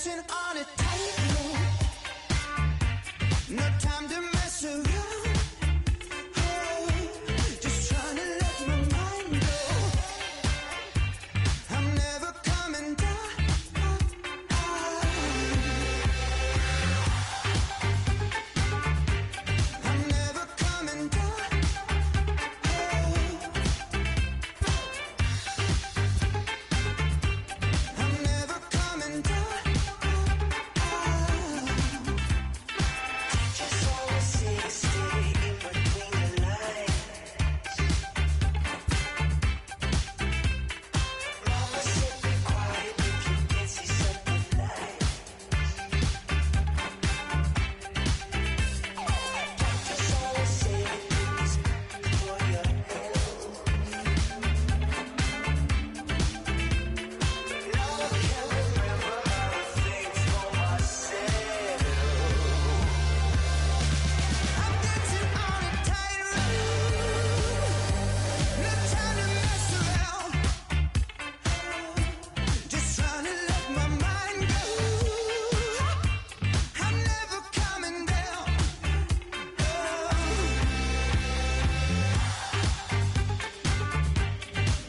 dancing on a tightrope. No time to mess around. Just trying to let my mind go. I'm never coming down. I'm never coming down. I'm never coming down. Just always stay in between the lines. Mama said be quiet if you can see something nice. Just always say things for your health. Now I can't remember how to think for myself. I'm dancing on a tightrope. No time to mess around. Just trying to let my mind go. I'm never coming down.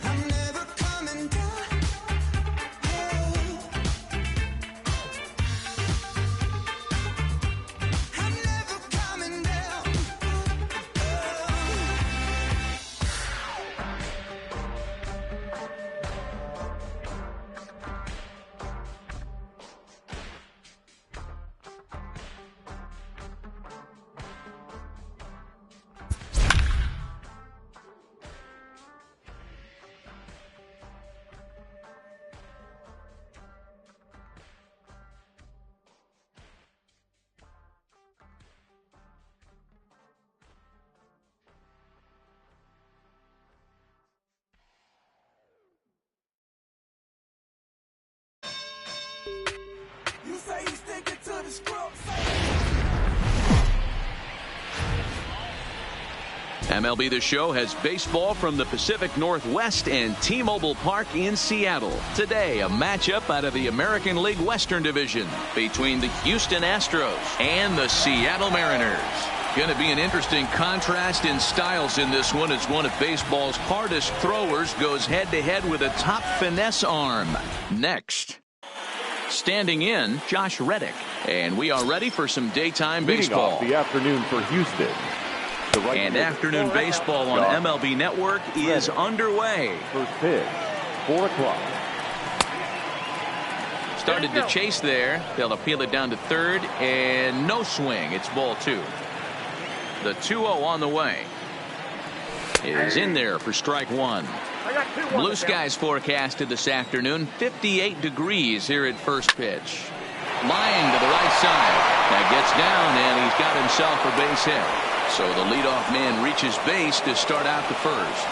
I'm never coming down. I'm never coming down. You say you sticking to the script. MLB The Show has baseball from the Pacific Northwest and T-Mobile Park in Seattle. Today, a matchup out of the American League Western Division between the Houston Astros and the Seattle Mariners. Going to be an interesting contrast in styles in this one as one of baseball's hardest throwers goes head-to-head with a top finesse arm. Next. Standing in, Josh Reddick. And we are ready for some daytime Leading baseball. off the afternoon for Houston. The right And fielder, afternoon baseball on Josh MLB Network is underway. First pitch, 4 o'clock. Started to chase there. They'll appeal it down to third, and no swing. It's ball 2. The 2-0 on the way is in there for strike 1. Blue skies forecasted this afternoon. 58 degrees here at first pitch. Lying to the right side. That gets down, and he's got himself a base hit. So the leadoff man reaches base to start out the first.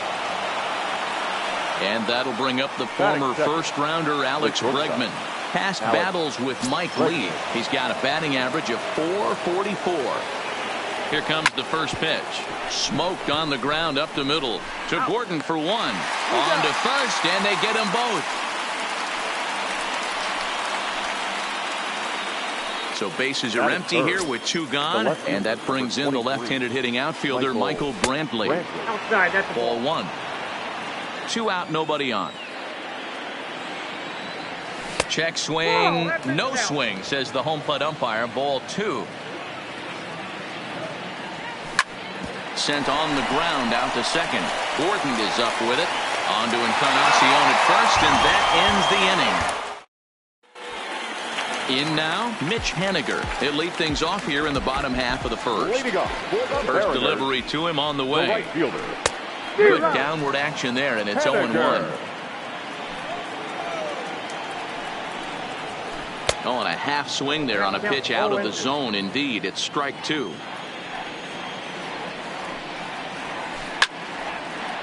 And that'll bring up the former first-rounder Alex Bregman. Past battles with Mike Lee. He's got a batting average of .444. Here comes the first pitch. Smoked on the ground up the middle. To Gordon for 1. On to first, and they get them both. So bases are empty here with 2 gone, and that brings in the left-handed hitting outfielder Michael Brantley. Outside, that's a Ball 1. 2 out, nobody on. Check swing, no swing, says the home plate umpire. Ball 2. Sent on the ground out to second. Gordon is up with it. On to Encarnacion at first, and that ends the inning. In now, Mitch Haniger. He'll lead things off here in the bottom half of the first. First delivery to him on the way. Right fielder. Good downward action there, and it's 0-1. Oh, and a half swing there on a pitch out of the zone. Indeed, it's strike 2.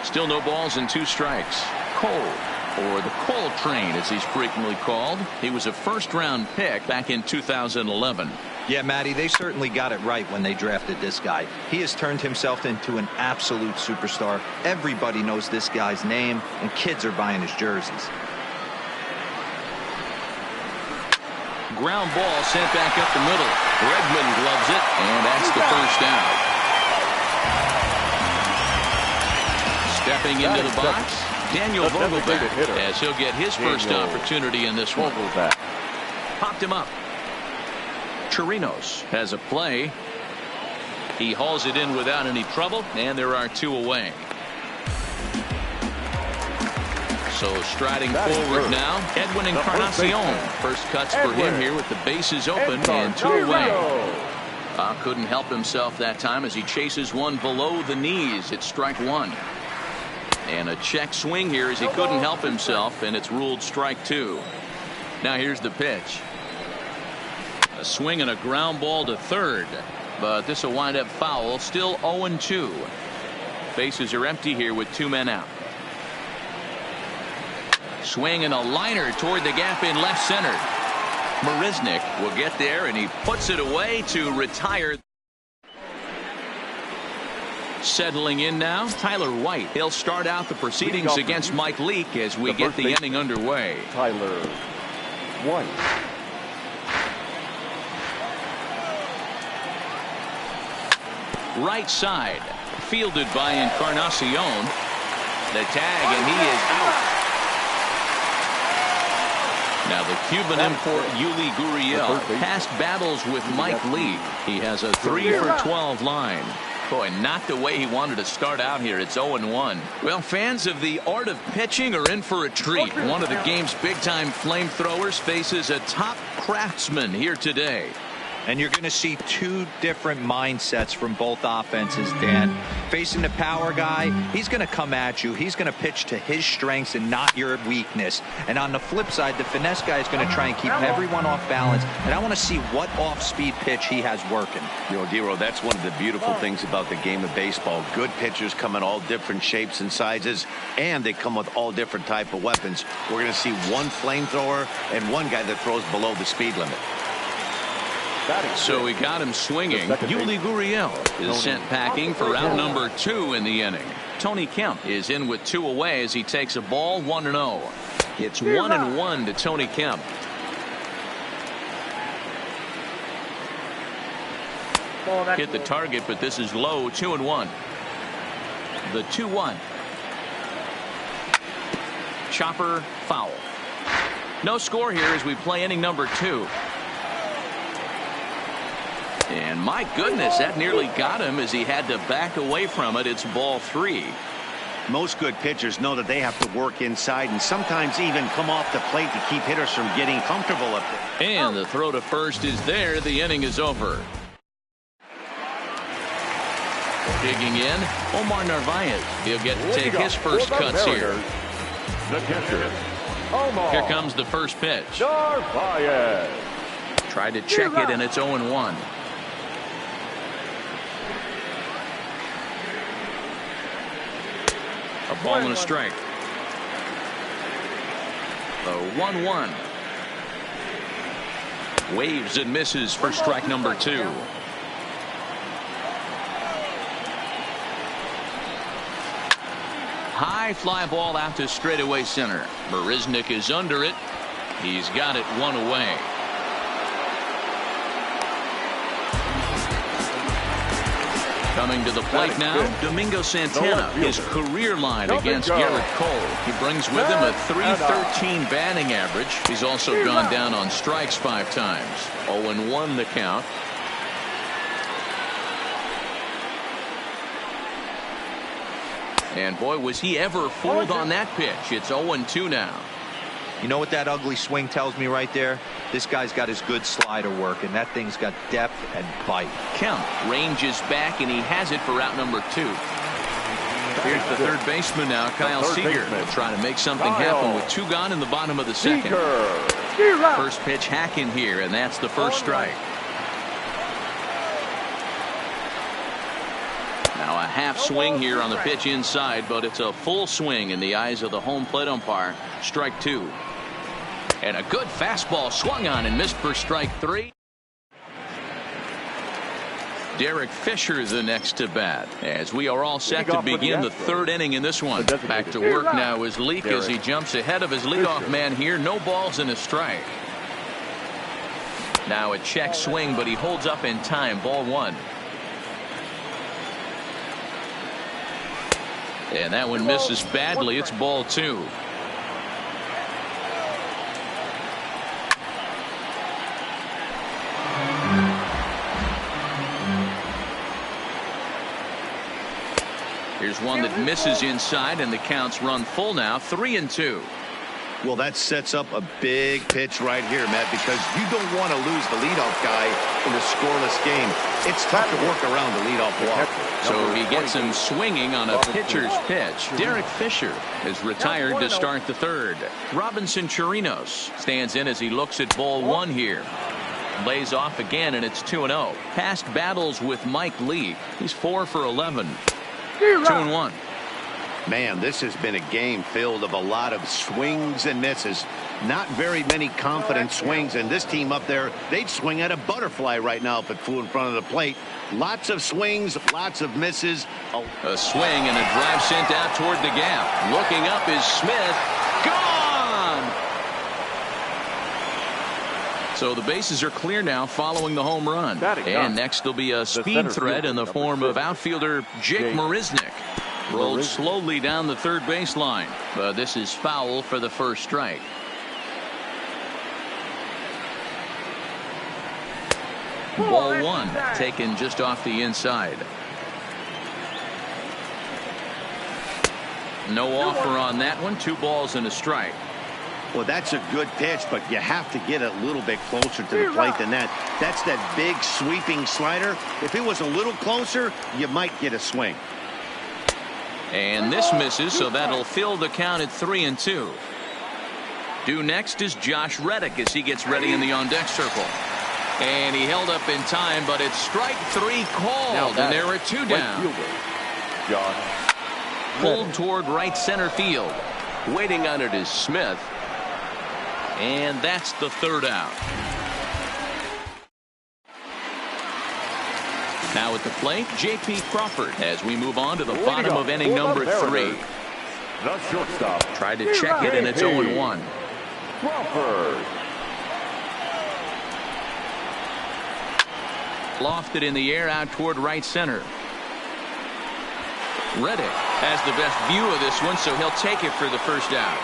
Still no balls and 2 strikes. Cole, or the Cole Train as he's frequently called. He was a first-round pick back in 2011. Yeah, Matty, they certainly got it right when they drafted this guy. He has turned himself into an absolute superstar. Everybody knows this guy's name, and kids are buying his jerseys. Ground ball sent back up the middle. Bregman gloves it, and that's the first down. Stepping into the box, Daniel Vogelback, as he'll get his first opportunity in this one. Popped him up. Chirinos has a play. He hauls it in without any trouble, and there are 2 away. So striding forward now, Edwin Encarnacion. First cuts for him here with the bases open and 2 away. Couldn't help himself that time as he chases one below the knees. It's strike 1. And a check swing here as he couldn't help himself, and it's ruled strike 2. Now here's the pitch. A swing and a ground ball to third, but this will wind up foul. Still 0-2. Bases are empty here with 2 men out. Swing and a liner toward the gap in left center. Marisnick will get there, and he puts it away to retire. Settling in now, Tyler White. He'll start out the proceedings against Mike Leake as we get the inning underway. Tyler White. Right side, fielded by Encarnacion. The tag, and he is out. Now the Cuban import Yuli Gurriel past battles with Mike Leake. He has a 3 for 12 line. Boy, not the way he wanted to start out here. It's 0-1. Well, fans of the art of pitching are in for a treat. One of the game's big-time flamethrowers faces a top craftsman here today. And you're going to see 2 different mindsets from both offenses, Dan. Facing the power guy, he's going to come at you. He's going to pitch to his strengths and not your weakness. And on the flip side, the finesse guy is going to try and keep everyone off balance. And I want to see what off-speed pitch he has working. You know, Dero, that's one of the beautiful things about the game of baseball. Good pitchers come in all different shapes and sizes, and they come with all different type of weapons. We're going to see one flamethrower and one guy that throws below the speed limit. So we got him swinging. Yuli Gurriel is sent packing for out number 2 in the inning. Tony Kemp is in with 2 away as he takes a ball 1-0. It's 1-1 to Tony Kemp. Hit the target, but this is low. 2-1. The 2-1. Chopper foul. No score here as we play inning number 2. And my goodness, that nearly got him as he had to back away from it. It's ball 3. Most good pitchers know that they have to work inside and sometimes even come off the plate to keep hitters from getting comfortable up there. And the throw to first is there. The inning is over. Digging in, Omar Narvaez. He'll get to take his first cuts here. The catcher, Omar. Here comes the first pitch. Narvaez. Tried to check it, and it's 0-1. A ball and a strike. The 1-1. Waves and misses for strike number 2. High fly ball out to straightaway center. Marisnick is under it. He's got it 1 away. Coming to the plate now, Domingo Santana, his career line against Garrett Cole. He brings with him a .313 batting average. He's also gone down on strikes 5 times. 0-1 the count. And boy, was he ever fooled on that pitch. It's 0-2 now. You know what that ugly swing tells me right there? This guy's got his good slider work, and that thing's got depth and bite. Kemp ranges back, and he has it for out number 2. Here's the third baseman now, Kyle Seager. Will try to make something happen with 2 gone in the bottom of the second. First pitch hacking here, and that's the first strike. Now a half swing here on the pitch inside, but it's a full swing in the eyes of the home plate umpire. Strike 2. And a good fastball swung on and missed for strike 3. Derek Fisher the next to bat as we are all set to begin the 3rd inning in this one. Back to work now is Leake as he jumps ahead of his leadoff man here. No balls and a strike. Now a check swing, but he holds up in time. Ball 1. And that one misses badly. It's ball 2. Here's one that misses inside, and the count's run full now. 3-2. Well, that sets up a big pitch right here, Matt, because you don't want to lose the leadoff guy in a scoreless game. It's tough to work around the leadoff walk. So he gets him swinging on a pitcher's pitch. Derek Fisher is retired to start the 3rd. Robinson Chirinos stands in as he looks at ball 1 here. Lays off again, and it's 2-0. Past battles with Mike Lee. He's 4 for 11. 2-1. Man, this has been a game filled of a lot of swings and misses. Not very many confident swings, and this team up there, they'd swing at a butterfly right now if it flew in front of the plate. Lots of swings, lots of misses. A swing and a drive sent out toward the gap. Looking up is Smith. Gone! So the bases are clear now following the home run. And next will be a speed threat in the form of outfielder Jake Marisnick. Rolled slowly down the third baseline, but this is foul for the first strike. Ball 1 taken just off the inside. No offer on that one. 2 balls and a strike. Well, that's a good pitch, but you have to get a little bit closer to the plate than that. That's that big sweeping slider. If it was a little closer, you might get a swing. And this misses, so that'll fill the count at 3-2. Due next is Josh Reddick as he gets ready in the on-deck circle. And he held up in time, but it's strike 3 called, and there are 2 down. Pulled toward right center field. Waiting on it is Smith. And that's the 3rd out. Now at the plate, J.P. Crawford as we move on to the bottom of inning number 3. The shortstop. Tried to check it, and it's 0-1. Crawford. Lofted in the air out toward right center. Reddick has the best view of this one, so he'll take it for the first out.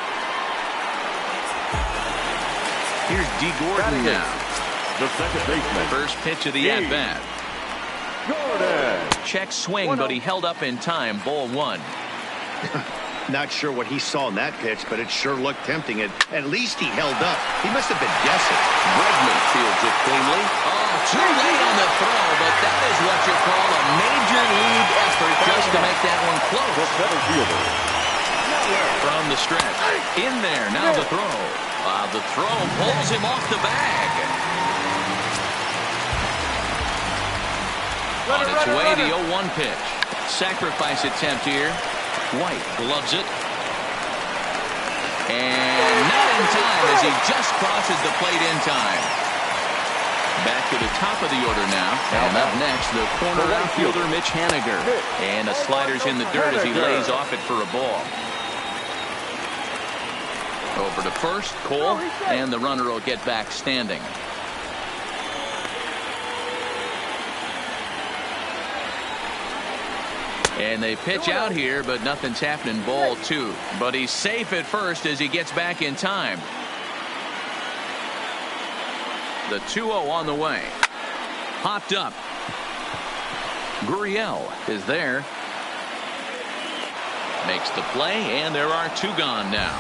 Here's D. Gordon now. The second baseman. First pitch of the at-bat. Gordon. Check swing, but he held up in time. Ball 1. Not sure what he saw in that pitch, but it sure looked tempting. At least he held up. He must have been guessing. Bregman fields it cleanly. Oh, too late on the throw, but that is what you call a major league effort just to make that one close. The center fielder. From the stretch. In there. Now the throw. The throw pulls him off the bag. On its way, the 0-1 pitch. Sacrifice attempt here. White gloves it. And not in time as he just crosses the plate in time. Back to the top of the order now. And up next, the corner outfielder Mitch Haniger. And the slider's in the dirt as he lays off it for a ball. Over to first, Cole, and the runner will get back standing. And they pitch out here, but nothing's happening. Ball 2. But he's safe at first as he gets back in time. The 2-0 on the way. Popped up. Gurriel is there. Makes the play, and there are 2 gone now.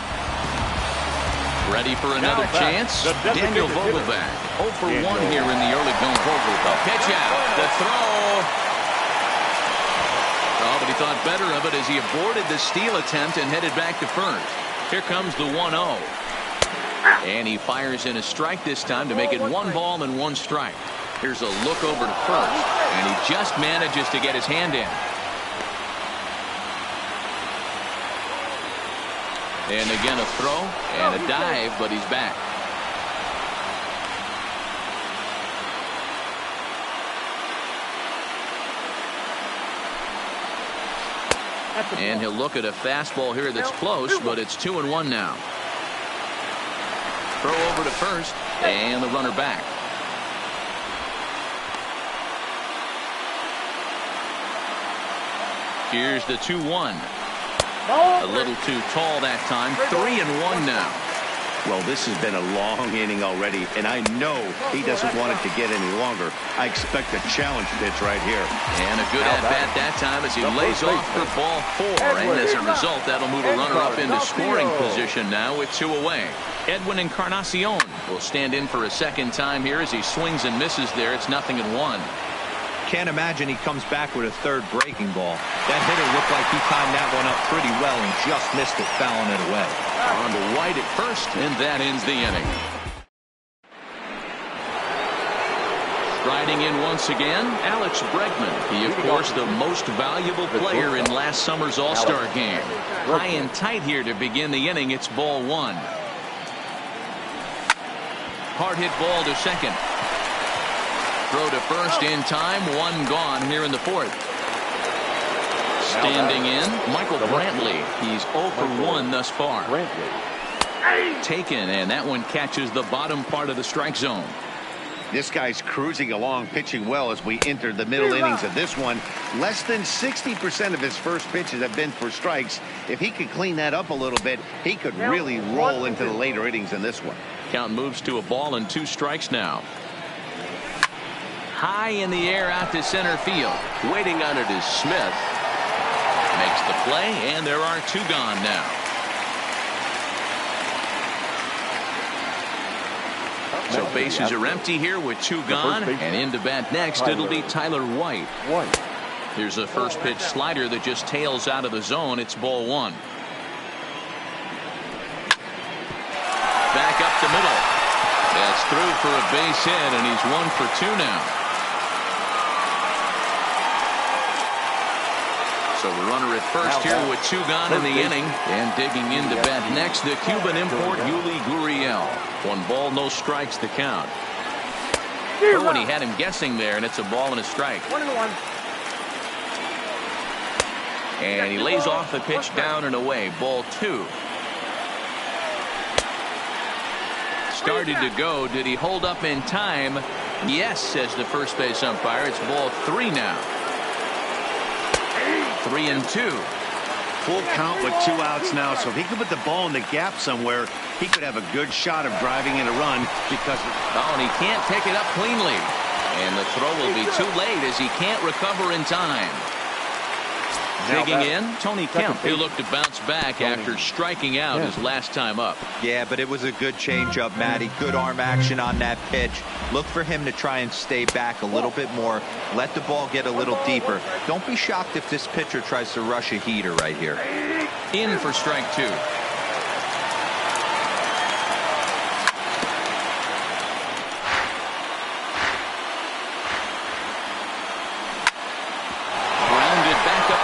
Ready for another chance? Daniel Vogelbach. 0 for 1 here in the early going. Pitch out. The throw. Oh, but he thought better of it as he aborted the steal attempt and headed back to first. Here comes the 1-0. And he fires in a strike this time to make it 1 ball and 1 strike. Here's a look over to first, and he just manages to get his hand in. And again a throw and a dive, but he's back. And he'll look at a fastball here that's close, but it's 2-1 now. Throw over to first, and the runner back. Here's the 2-1. A little too tall that time. 3-1 now. Well, this has been a long inning already, and I know he doesn't want it to get any longer. I expect a challenge pitch right here. And a good at-bat that time as he lays off for ball 4. And as a result, that'll move a runner up into scoring position now with 2 away. Edwin Encarnacion will stand in for a second time here as he swings and misses there. It's 0-1. Can't imagine he comes back with a third breaking ball. That hitter looked like he timed that one up pretty well and just missed it, fouling it away. On to White at first, and that ends the inning. Striding in once again, Alex Bregman. He, of course, the most valuable player in last summer's All-Star game. High and tight here to begin the inning. It's ball 1. Hard hit ball to second. Throw to first in time. 1 gone here in the 4th. Standing in, Michael Brantley. He's 0 for 1 thus far. Taken, and that one catches the bottom part of the strike zone. This guy's cruising along, pitching well as we enter the middle innings of this one. Less than 60% of his first pitches have been for strikes. If he could clean that up a little bit, he could really roll into the later innings in this one. Count moves to a ball and 2 strikes now. High in the air out to center field. Waiting on it is Smith. Makes the play, and there are 2 gone now. So bases are empty here with 2 gone, and into bat next it'll be Tyler White. Here's a first pitch slider that just tails out of the zone. It's ball 1. Back up the middle. That's through for a base hit, and he's 1 for 2 now. So the runner at first here with 2 gone in the inning, and digging into bat next, the Cuban import Yuli Gurriel. 1 ball, no strikes to count. Oh, and he had him guessing there, and it's a ball and a strike. 1-1. And he lays off the pitch down and away. Ball 2. Started to go. Did he hold up in time? Yes, says the first base umpire. It's ball 3 now. 3-2. Full count with 2 outs now, so if he could put the ball in the gap somewhere, he could have a good shot of driving in a run because... Oh, and he can't pick it up cleanly. And the throw will be too late as he can't recover in time. Digging in, Tony Kemp. He looked to bounce back after striking out his last time up. Yeah, but it was a good changeup, Matty. Good arm action on that pitch. Look for him to try and stay back a little bit more. Let the ball get a little deeper. Don't be shocked if this pitcher tries to rush a heater right here. In for strike 2.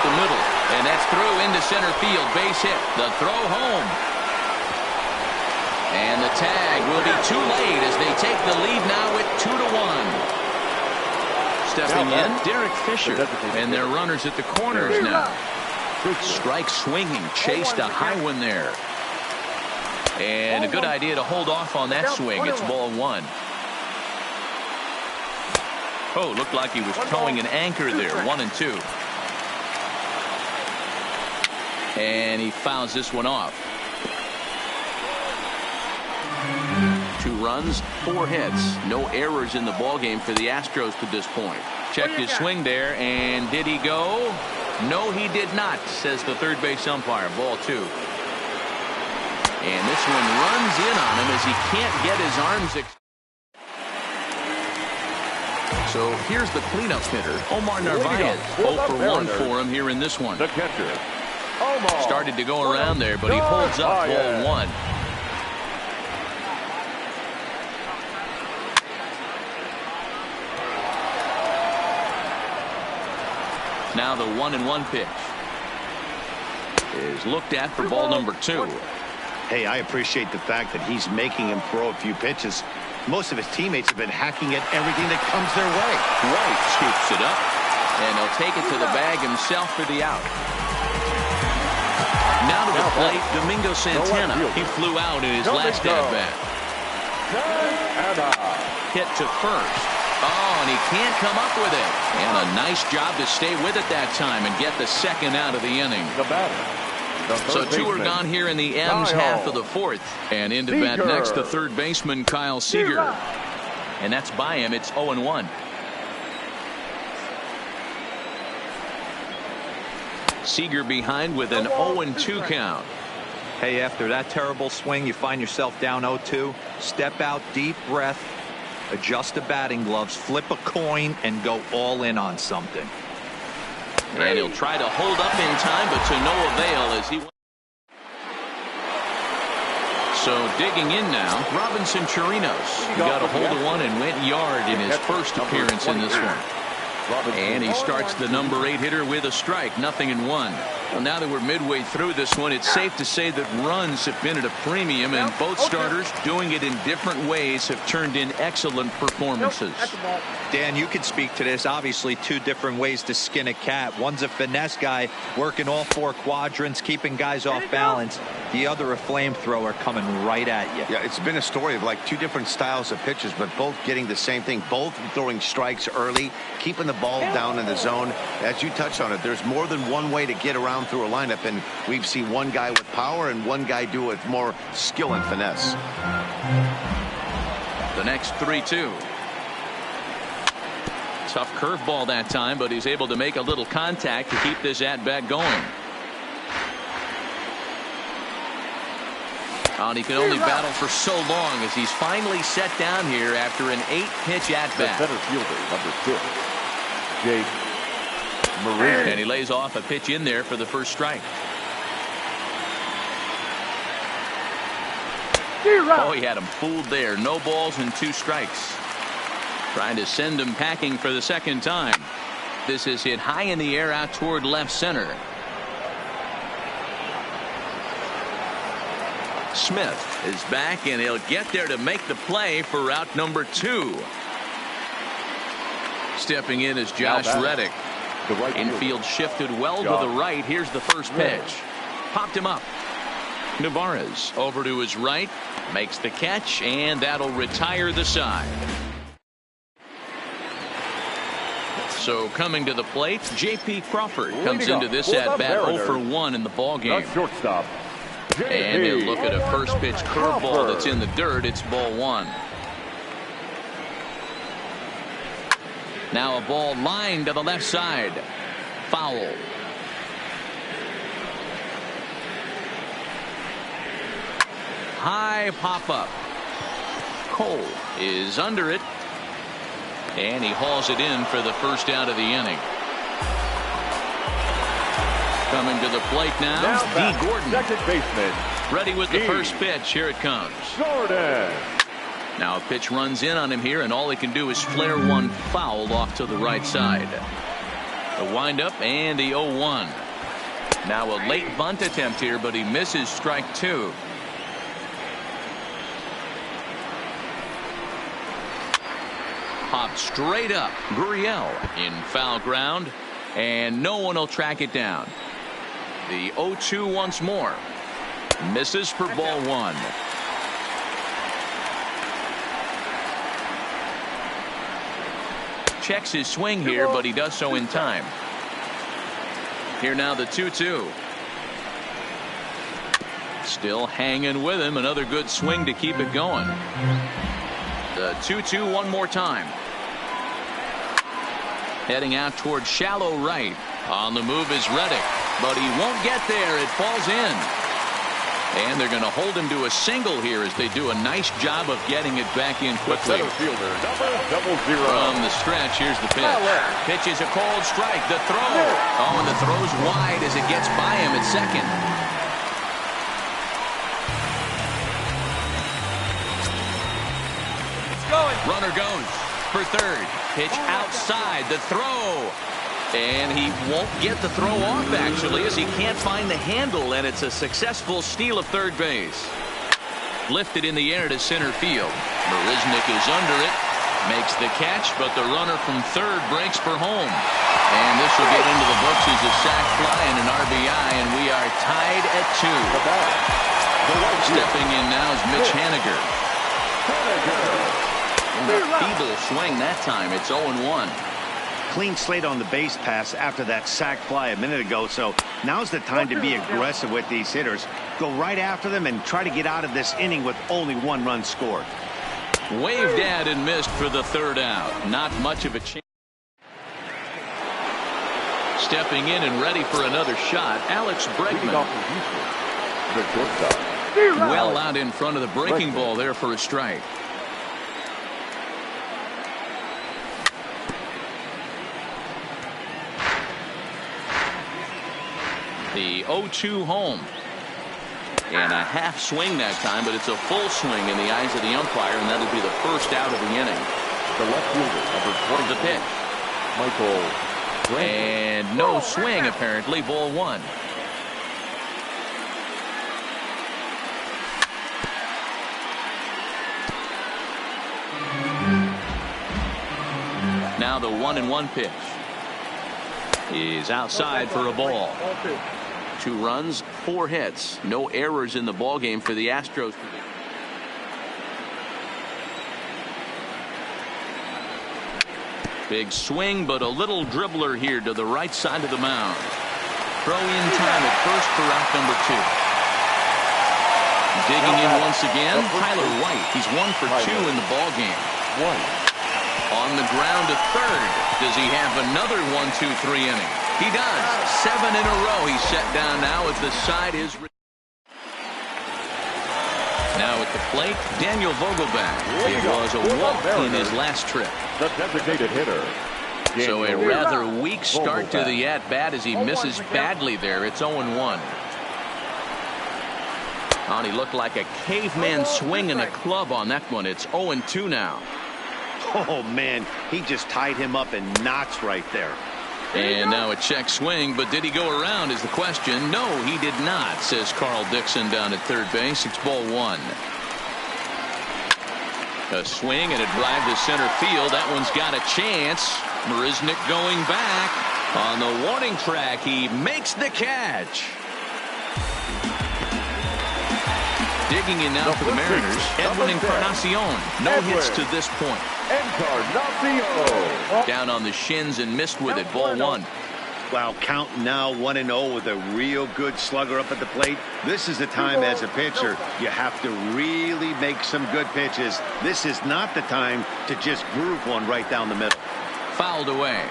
The middle, and that's through into center field. Base hit. The throw home, and the tag will be too late as they take the lead now with 2-1. Stepping in, Derek Fisher, and their runners at the corners now. Strike swinging, chased a high one there, and a good idea to hold off on that swing. It's ball 1. Oh, looked like he was towing an anchor there. 1-2. And he fouls this one off. 2 runs, 4 hits. No errors in the ballgame for the Astros to this point. Checked his swing there, and did he go? No, he did not, says the third base umpire. Ball 2. And this one runs in on him as he can't get his arms. So here's the cleanup hitter, Omar Narvaez. 0 for 1 for him here in this one. The catcher. Started to go around there, but he holds up. Ball 1. Now the 1-1 pitch is looked at for ball number 2. Hey, I appreciate the fact that he's making him throw a few pitches. Most of his teammates have been hacking at everything that comes their way. White scoops it up, and he'll take it to the bag himself for the out. Now to the plate, Domingo Santana. He flew out in his last at-bat. Hit to first. Oh, and he can't come up with it. And a nice job to stay with it that time and get the second out of the inning. The batter. So two are gone here in the M's half of the fourth. And into bat next, the third baseman, Kyle Seager. And that's by him. It's 0-1. Seager behind with an 0-2 count. Hey, after that terrible swing, you find yourself down 0-2. Step out, deep breath, adjust the batting gloves, flip a coin, and go all in on something. And he'll try to hold up in time, but to no avail as he. So digging in now, Robinson Chirinos. He got a hold of one and went yard in his first appearance in this one. And he starts the number 8 hitter with a strike, 0-1. Well, now that we're midway through this one, it's safe to say that runs have been at a premium, and both starters, doing it in different ways, have turned in excellent performances. Dan, you can speak to this. Obviously, two different ways to skin a cat. One's a finesse guy working all 4 quadrants, keeping guys off balance. The other a flamethrower coming right at you. Yeah, it's been a story of like two different styles of pitches, but both getting the same thing. Both throwing strikes early, keeping the ball down in the zone. As you touched on it, there's more than one way to get around through a lineup, and we've seen one guy with power and one guy do it with more skill and finesse. The next 3-2. Tough curveball that time, but he's able to make a little contact to keep this at-bat going. And he can only battle for so long as he's finally set down here after an 8-pitch at-bat. Center fielder, number 6, Jake Marin. And he lays off a pitch in there for the first strike. Oh, he had him fooled there. No balls and 2 strikes. Trying to send him packing for the second time. This is hit high in the air out toward left center. Smith is back, and he'll get there to make the play for out number 2. Stepping in is Josh Reddick. Infield shifted well to the right. Here's the first pitch. Popped him up. Navarez over to his right, makes the catch, and that'll retire the side. So coming to the plate, J.P. Crawford comes into this at-bat 0 for 1 in the ballgame. Shortstop. And they'll look at a first pitch curveball that's in the dirt. It's ball 1. Now a ball lined to the left side. Foul. High pop up. Cole is under it. And he hauls it in for the first out of the inning. Coming to the plate now, D. Gordon. Second baseman. Ready with the first pitch. Here it comes. Gordon. Now a pitch runs in on him here, and all he can do is flare one foul off to the right side. The windup and the 0-1. Now a late bunt attempt here, but he misses strike 2. Popped straight up. Gurriel in foul ground, and no one will track it down. The 0-2 once more. Misses for ball 1. Checks his swing here, but he does so in time. Here now the 2-2. Still hanging with him. Another good swing to keep it going. The 2-2 one more time. Heading out towards shallow right. On the move is Reddick, but he won't get there. It falls in. And they're going to hold him to a single here as they do a nice job of getting it back in quickly. Center fielder, number 00. From the stretch, here's the pitch. Pitch is a cold strike. The throw. Oh, and the throw's wide as it gets by him at second. Runner goes for third. Pitch outside. The throw. And he won't get the throw off, actually, as he can't find the handle, and it's a successful steal of third base. Lifted in the air to center field. Marisnik is under it. Makes the catch, but the runner from third breaks for home. And this will get into the books as a sac fly and an RBI, and we are tied at 2. Stepping in now is Mitch Haniger. Feeble swing that time. It's 0-1. Clean slate on the base pass after that sac fly a minute ago, so now's the time to be aggressive with these hitters. Go right after them and try to get out of this inning with only 1 run scored. Waved at and missed for the 3rd out. Not much of a chance. Stepping in and ready for another shot, Alex Bregman. The shortstop. Well out in front of the breaking ball there for a strike. The 0-2 home. And a half swing that time, but it's a full swing in the eyes of the umpire, and that'll be the 1st out of the inning. The left fielder, number 20. The pitch. Michael. And no swing, apparently. Ball 1. Now the 1-1 pitch is outside for a ball. 2 runs, 4 hits, no errors in the ball game for the Astros. Big swing, but a little dribbler here to the right side of the mound. Throw in time at first for out number 2. Digging in once again, Tyler White. He's 1 for 2 in the ball game. On the ground to 3rd. Does he have another 1-2-3 inning? He does. 7 in a row. He's set down now as the side is. Now at the plate, Daniel Vogelbach. It was a walk in his last trip. The designated hitter. So a rather weak start to the at-bat as he misses badly there. It's 0-1. And he looked like a caveman swinging a club on that one. It's 0-2 now. Oh, man, he just tied him up in knots right there. And now a check swing, but did he go around is the question. No, he did not, says Carl Dixon down at 3rd base. It's ball 1. A swing and a drive to center field. That one's got a chance. Marisnick going back. On the warning track, he makes the catch. Digging in now for the Mariners, Edwin Encarnacion. No hits to this point. Encarnacion. Down on the shins and missed with it. Ball 1. Wow, count now 1-0 with a real good slugger up at the plate. This is the time as a pitcher you have to really make some good pitches. This is not the time to just groove one right down the middle. Fouled away.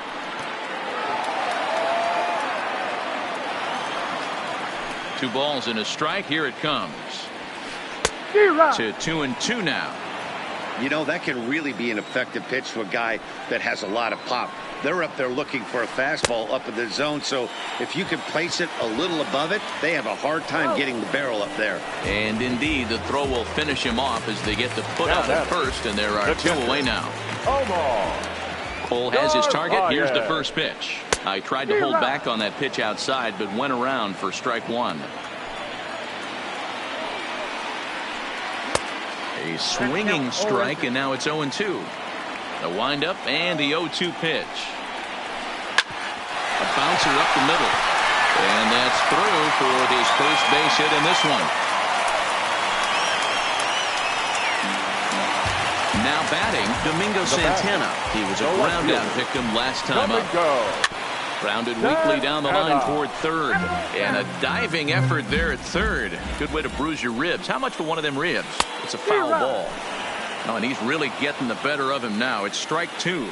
Two balls and a strike. Here it comes. To 2-2 now. You know, that can really be an effective pitch to a guy that has a lot of pop. They're up there looking for a fastball up in the zone, so if you can place it a little above it, they have a hard time getting the barrel up there. And indeed, the throw will finish him off as they get the put out at first, and there are 2 away now. Cole has his target. Here's the first pitch. I tried to hold back on that pitch outside, but went around for strike 1. A swinging strike, and now it's 0-2. The windup and the 0-2 pitch. A bouncer up the middle. And that's through for his first base hit in this one. Now batting, Domingo Santana. He was a ground out victim last time up. Grounded weakly down the line toward 3rd. And a diving effort there at 3rd. Good way to bruise your ribs. How much for one of them ribs? It's a foul ball. Oh, and he's really getting the better of him now. It's strike 2.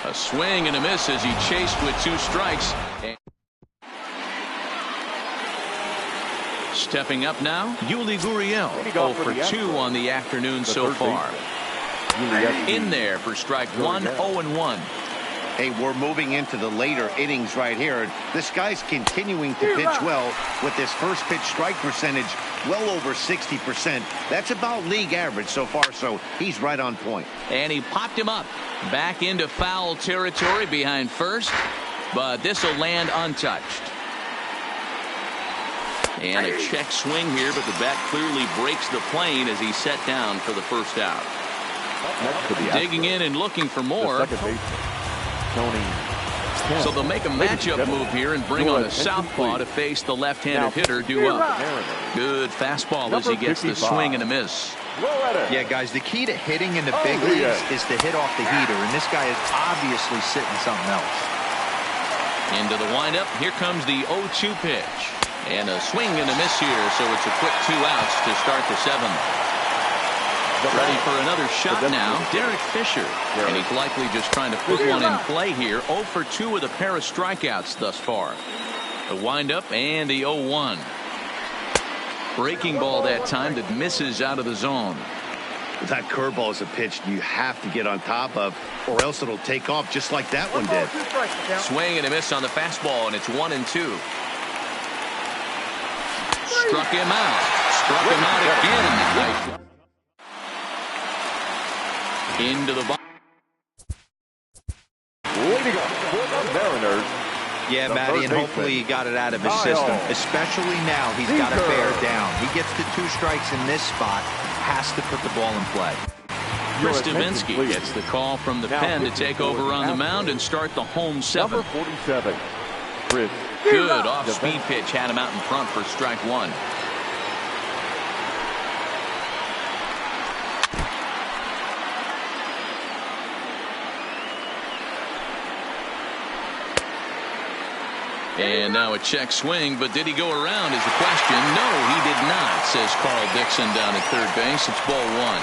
A swing and a miss as he chased with 2 strikes. Stepping up now, Yuli Gurriel. 0 for 2 on the afternoon so far. In there for strike 1, 0-1. Hey, we're moving into the later innings right here. This guy's continuing to pitch well with this first pitch strike percentage well over 60%. That's about league average so far, so he's right on point. And he popped him up back into foul territory behind first, but this will land untouched. And a check swing here, but the bat clearly breaks the plane as he's set down for the first out. Digging in and looking for more. So they'll make a matchup move here and bring on a southpaw to face the left-handed hitter due up. Good fastball as he gets the swing and a miss. Yeah, guys, the key to hitting in the big leagues is to hit off the heater, and this guy is obviously sitting something else. Into the windup. Here comes the 0-2 pitch. And a swing and a miss here, so it's a quick 2 outs to start the 7th. Ready for another shot now, Derek Fisher. And he's likely just trying to put one in play here. 0 for 2 with a pair of strikeouts thus far. The windup and the 0-1. Breaking ball that time that misses out of the zone. That curveball is a pitch you have to get on top of, or else it'll take off just like that one did. Swing and a miss on the fastball, and it's 1-2. Struck him out. Struck him out again. Into the box. Leading up for the Mariners. Yeah, Matty, and hopefully he got it out of his system. Especially now, he's got to bear down. He gets the 2 strikes in this spot, has to put the ball in play. Chris Davinsky gets the call from the pen to take over on the mound and start the home 7th. Number 47, Chris. Good off-speed pitch had him out in front for strike 1. And now a check swing, but did he go around is the question. No, he did not, says Carl Dixon down at third base. It's ball 1.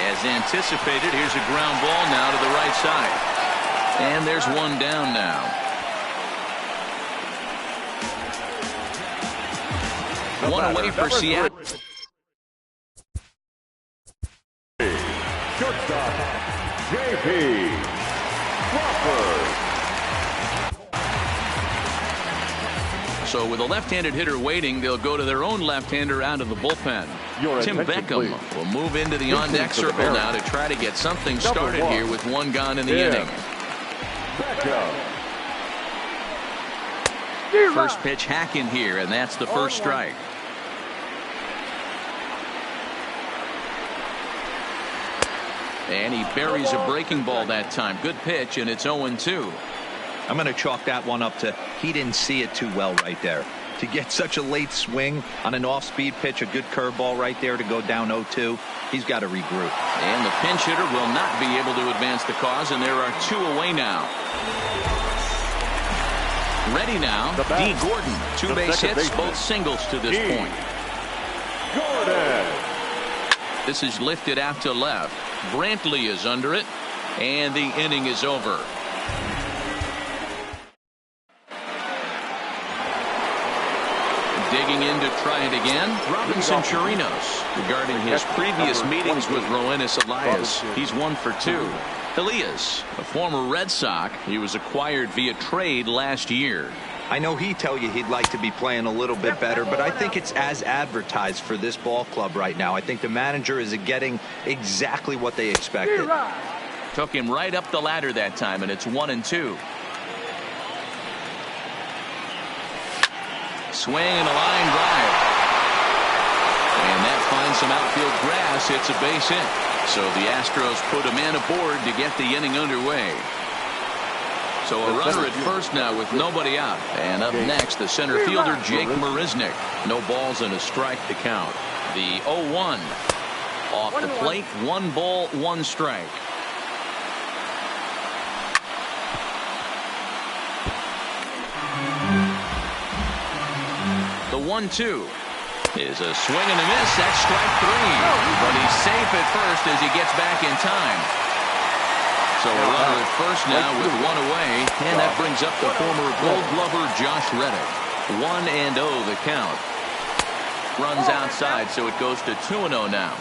As anticipated, here's a ground ball now to the right side. And there's one down now. One away for Seattle. Shortstop, J.P. Crawford. So with a left-handed hitter waiting, they'll go to their own left-hander out of the bullpen. Tim Beckham will move into the on-deck circle now to try to get something started here with 1 gone in the inning. First pitch hack in here, and that's the first strike. And he buries a breaking ball that time. Good pitch, and it's 0-2. I'm going to chalk that one up to he didn't see it too well right there. To get such a late swing on an off-speed pitch, a good curveball right there to go down 0-2, he's got to regroup. And the pinch hitter will not be able to advance the cause, and there are 2 away now. Ready now, D. Gordon. 2 base hits, both singles to this point. Gordon. This is lifted out to left. Brantley is under it, and the inning is over. Digging in to try it again, Robinson Chirinos. Regarding his previous meetings with Roenis Elias, he's 1 for 2. Elias, a former Red Sox, he was acquired via trade last year. I know he'd tell you he'd like to be playing a little bit better, but I think it's as advertised for this ball club right now. I think the manager is getting exactly what they expected. Took him right up the ladder that time, and it's 1-2. Swing and a line drive. And that finds some outfield grass. It's a base hit. So the Astros put a man aboard to get the inning underway. So a runner at first now with nobody out. And up next, the center fielder, Jake Marisnick. No balls and a strike to count. The 0-1. Off the plate, 1 ball, 1 strike. The 1-2 is a swing and a miss. That's strike 3. But he's safe at first as he gets back in time. So a runner at first now with 1 away. And that brings up the former Gold Glover Josh Reddick. 1-0 the count. Runs outside, so it goes to 2-0 now.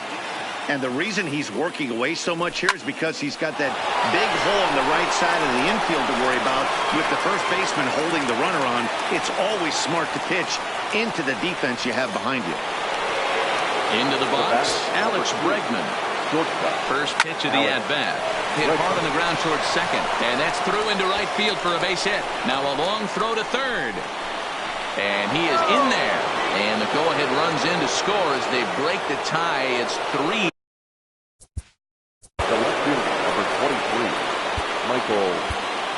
And the reason he's working away so much here is because he's got that big hole on the right side of the infield to worry about. With the first baseman holding the runner on, it's always smart to pitch into the defense you have behind you. Into the box, Alex Bregman. First pitch of the at-bat. Hit hard on the ground towards second. And that's through into right field for a base hit. Now a long throw to third. And he is in there. And the go-ahead runs in to score as they break the tie. It's 3. The left fielder, number 23, Michael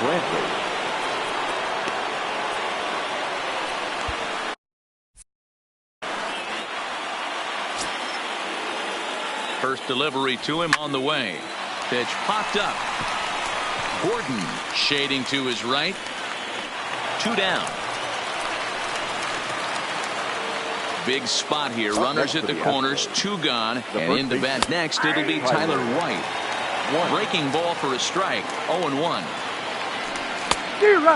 Brantley. First delivery to him on the way. Pitch popped up. Gordon shading to his right. 2 down. Big spot here. Runners at the corners. 2 gone. And in the bat next, it'll be Tyler White. Breaking ball for a strike. 0-1.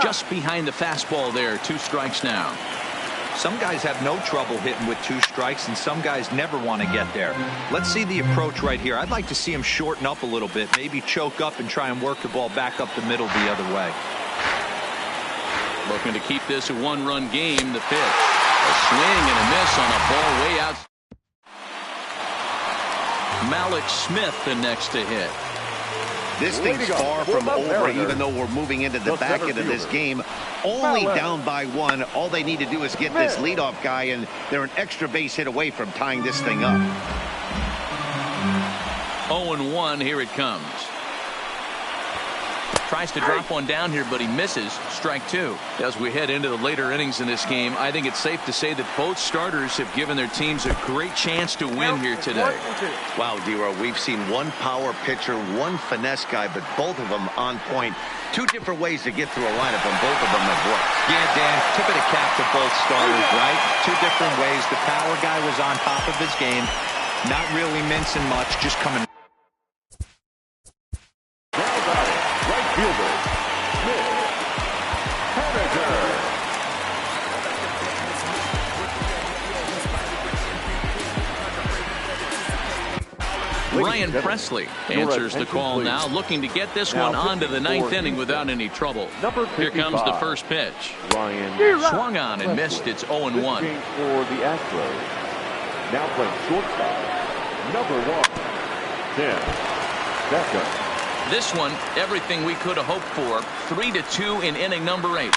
Just behind the fastball there. 2 strikes now. Some guys have no trouble hitting with 2 strikes, and some guys never want to get there. Let's see the approach right here. I'd like to see him shorten up a little bit, maybe choke up and try and work the ball back up the middle the other way. Looking to keep this a 1-run game. The pitch. A swing and a miss on a ball way out. Malik Smith the next to hit. This thing's far from over, even though we're moving into the back end of this game. Only down by 1. All they need to do is get this leadoff guy, and they're an extra base hit away from tying this thing up. 0-1. Here it comes. Tries to drop one down here, but he misses. Strike 2. As we head into the later innings in this game, I think it's safe to say that both starters have given their teams a great chance to win here today. Wow, D-Row, we've seen one power pitcher, one finesse guy, but both of them on point. 2 different ways to get through a lineup, and both of them have worked. Yeah, Dan, tip of the cap to both starters, right? 2 different ways. The power guy was on top of his game, not really mincing much, just coming. Fielder, Smith, Ryan Presley answers the call now, looking to get this one onto the 9th inning without any trouble. Here comes the first pitch. Ryan Swung on and missed. It's 0-1. For the Astros. Now playing shortstop, number 1, Tim Beckham. This one, everything we could have hoped for. 3-2 in inning number 8.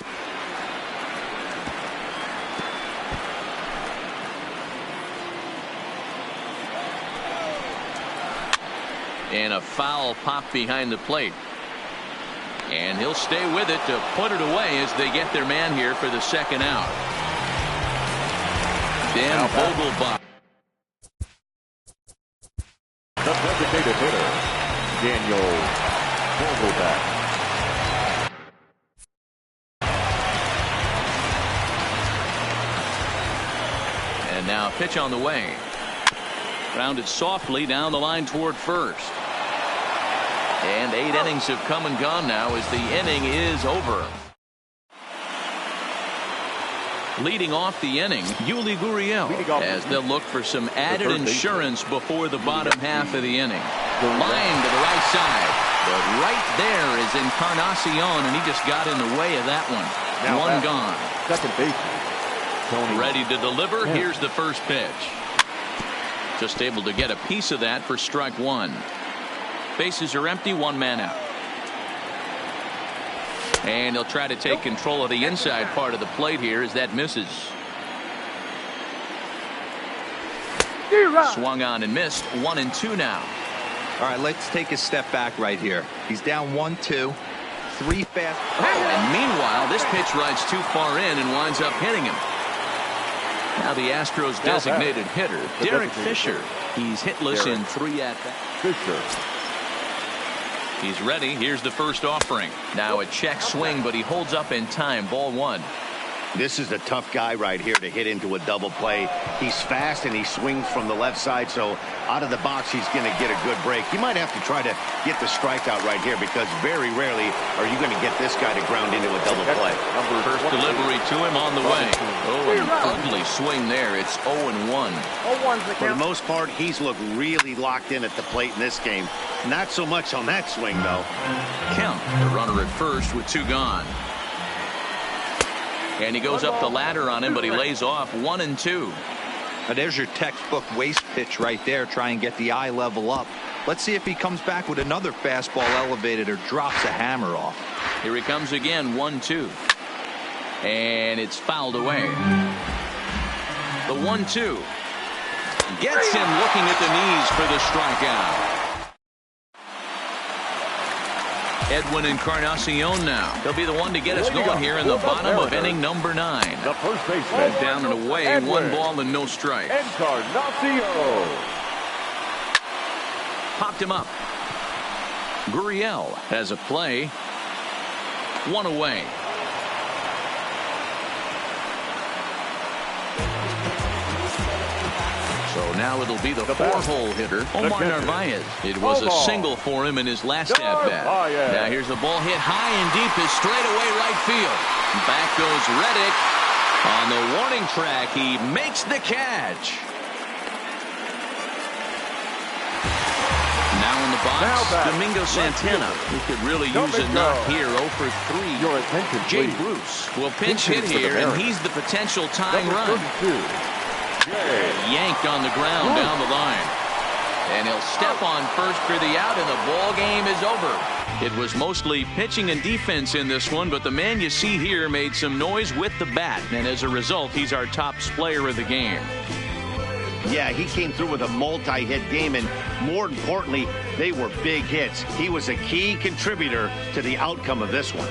And a foul pop behind the plate. And he'll stay with it to put it away as they get their man here for the 2nd out. Dan Vogelbach. The designated hitter, Daniel Vogelbach. And now pitch on the way. Grounded softly down the line toward first. And 8 innings have come and gone now as the inning is over. Leading off the inning, Yuli Gurriel, as they'll look for some added insurance before the bottom half of the inning. Line to the right side, but right there is Encarnacion, and he just got in the way of that one. Now one gone. Second base. Tony. Ready to deliver. Here's the first pitch. Just able to get a piece of that for strike 1. Bases are empty, 1 man out. And he'll try to take control of the inside part of the plate here as that misses. Swung on and missed. 1-2 now. All right, let's take a step back right here. He's down 1-2. 3 fast. And meanwhile, this pitch rides too far in and winds up hitting him. Now the Astros designated hitter, Derek Fisher. He's hitless in 3 at-bats. Fisher. He's ready. Here's the first offering. Now a check swing, but he holds up in time. Ball 1. This is a tough guy right here to hit into a double play. He's fast and he swings from the left side, so out of the box he's going to get a good break. You might have to try to get the strikeout right here because very rarely are you going to get this guy to ground into a double play. First delivery to him on the way. Oh, an ugly swing there. It's 0-1. For the most part, he's looked really locked in at the plate in this game. Not so much on that swing, though. Kemp, the runner at first with 2 gone. And he goes up the ladder on him, but he lays off. 1-2. Now there's your textbook waist pitch right there. Try and get the eye level up. Let's see if he comes back with another fastball elevated or drops a hammer off. Here he comes again. 1-2. And it's fouled away. The 1-2 gets him looking at the knees for the strikeout. Edwin Encarnacion now. He'll be the one to get us going here in the bottom of inning number 9. The first baseman. Down and away, 1 ball and no strike. Encarnacion. popped him up. Gurriel has a play. One away. So now it'll be the four-hole hitter, Omar Narvaez. It was a single for him in his last at-bat. Now here's the ball hit high and deep to straightaway right field. Back goes Reddick. On the warning track, he makes the catch. Now in the box, Domingo Santana, who could really use a knock here. 0 for 3. Your attention, Jay please. Bruce will pinch hit Pitching for the here, and Mariners. he's the potential tying Number run. 32. Yanked on the ground down the line. And he'll step on first for the out, and the ball game is over. It was mostly pitching and defense in this one, but the man you see here made some noise with the bat, and as a result, he's our top player of the game. Yeah, he came through with a multi-hit game, and more importantly, they were big hits. He was a key contributor to the outcome of this one.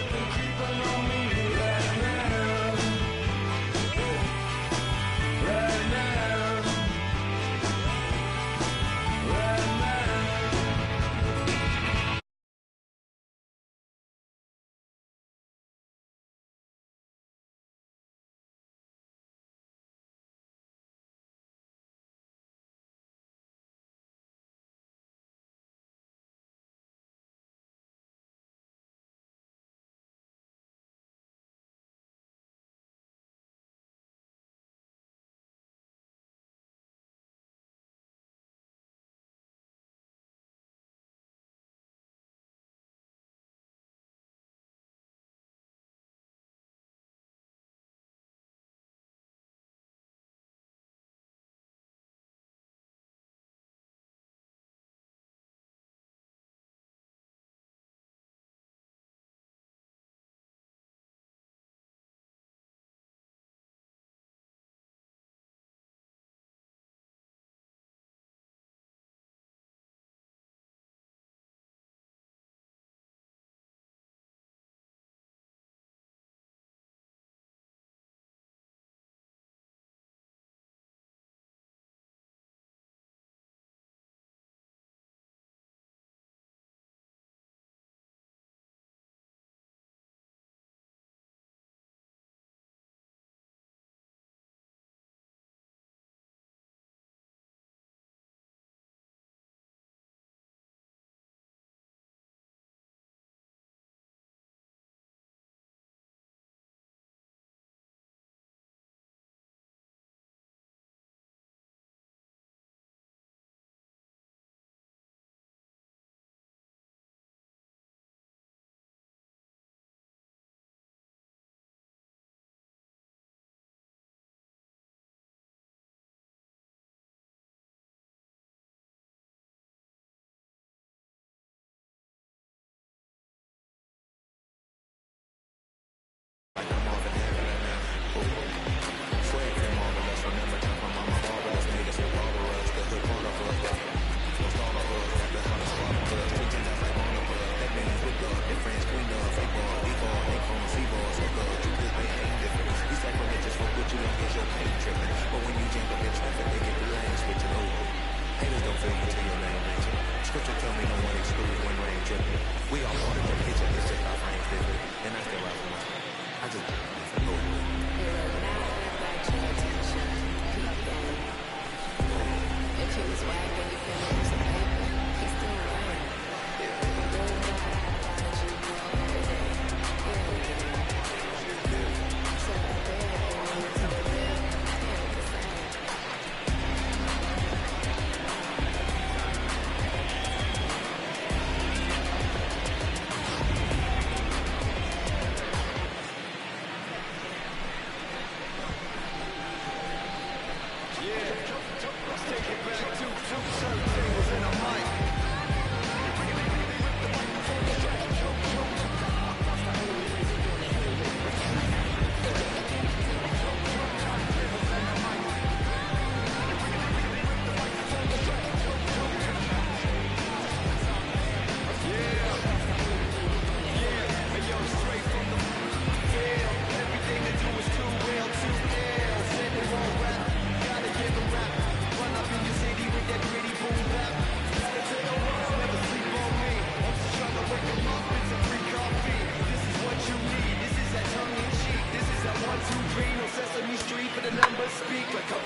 speak like a